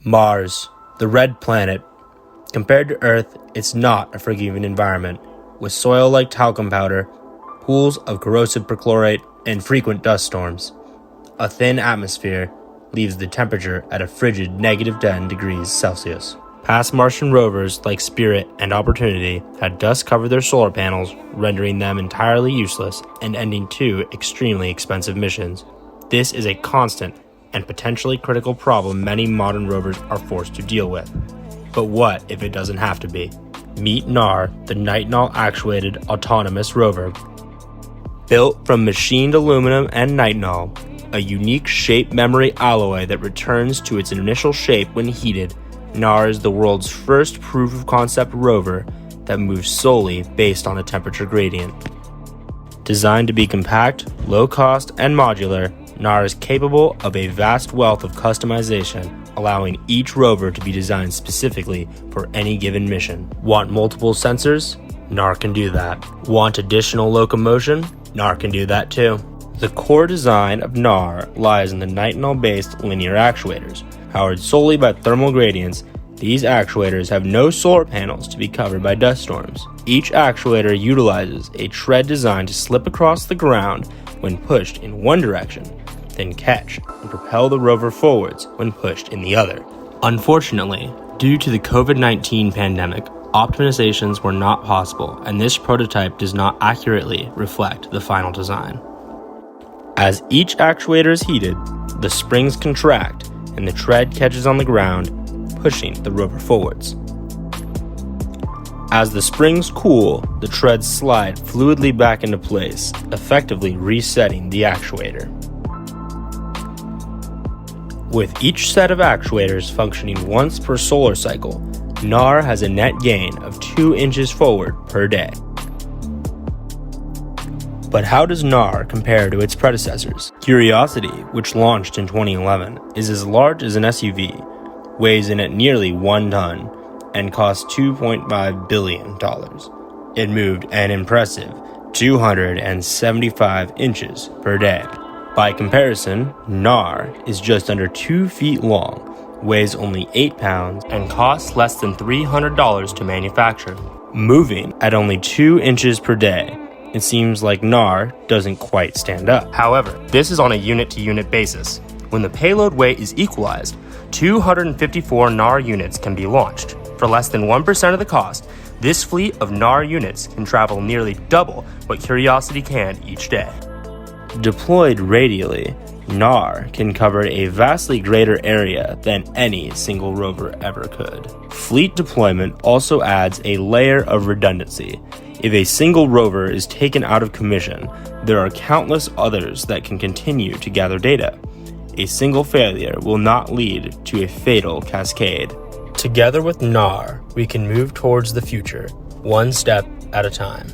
Mars, the red planet. Compared to Earth, it's not a forgiving environment, with soil like talcum powder, pools of corrosive perchlorate, and frequent dust storms. A thin atmosphere leaves the temperature at a frigid -10 degrees Celsius. Past Martian rovers like Spirit and Opportunity had dust cover their solar panels, rendering them entirely useless and ending 2 extremely expensive missions. This is a constant and potentially critical problem many modern rovers are forced to deal with. But what if it doesn't have to be? Meet NAAR, the Nitinol Actuated Autonomous Rover. Built from machined aluminum and nitinol, a unique shape memory alloy that returns to its initial shape when heated, NAAR is the world's first proof-of-concept rover that moves solely based on a temperature gradient. Designed to be compact, low-cost, and modular, NAAR is capable of a vast wealth of customization, allowing each rover to be designed specifically for any given mission. Want multiple sensors? NAAR can do that. Want additional locomotion? NAAR can do that too. The core design of NAAR lies in the nitinol-based linear actuators. Powered solely by thermal gradients, these actuators have no solar panels to be covered by dust storms. Each actuator utilizes a tread designed to slip across the ground when pushed in one direction, then catch and propel the rover forwards when pushed in the other. Unfortunately, due to the COVID-19 pandemic, optimizations were not possible, and this prototype does not accurately reflect the final design. As each actuator is heated, the springs contract and the tread catches on the ground, pushing the rover forwards. As the springs cool, the treads slide fluidly back into place, effectively resetting the actuator. With each set of actuators functioning once per solar cycle, NAAR has a net gain of 2 inches forward per day. But how does NAAR compare to its predecessors? Curiosity, which launched in 2011, is as large as an SUV, weighs in at nearly 1 ton, and costs $2.5 billion. It moved an impressive 275 inches per day. By comparison, NAAR is just under 2 feet long, weighs only 8 pounds, and costs less than $300 to manufacture. Moving at only 2 inches per day, it seems like NAAR doesn't quite stand up. However, this is on a unit-to-unit basis. When the payload weight is equalized, 254 NAAR units can be launched. For less than 1% of the cost, this fleet of NAAR units can travel nearly double what Curiosity can each day. Deployed radially, NAAR can cover a vastly greater area than any single rover ever could. Fleet deployment also adds a layer of redundancy. If a single rover is taken out of commission, there are countless others that can continue to gather data. A single failure will not lead to a fatal cascade. Together with NAAR, we can move towards the future, one step at a time.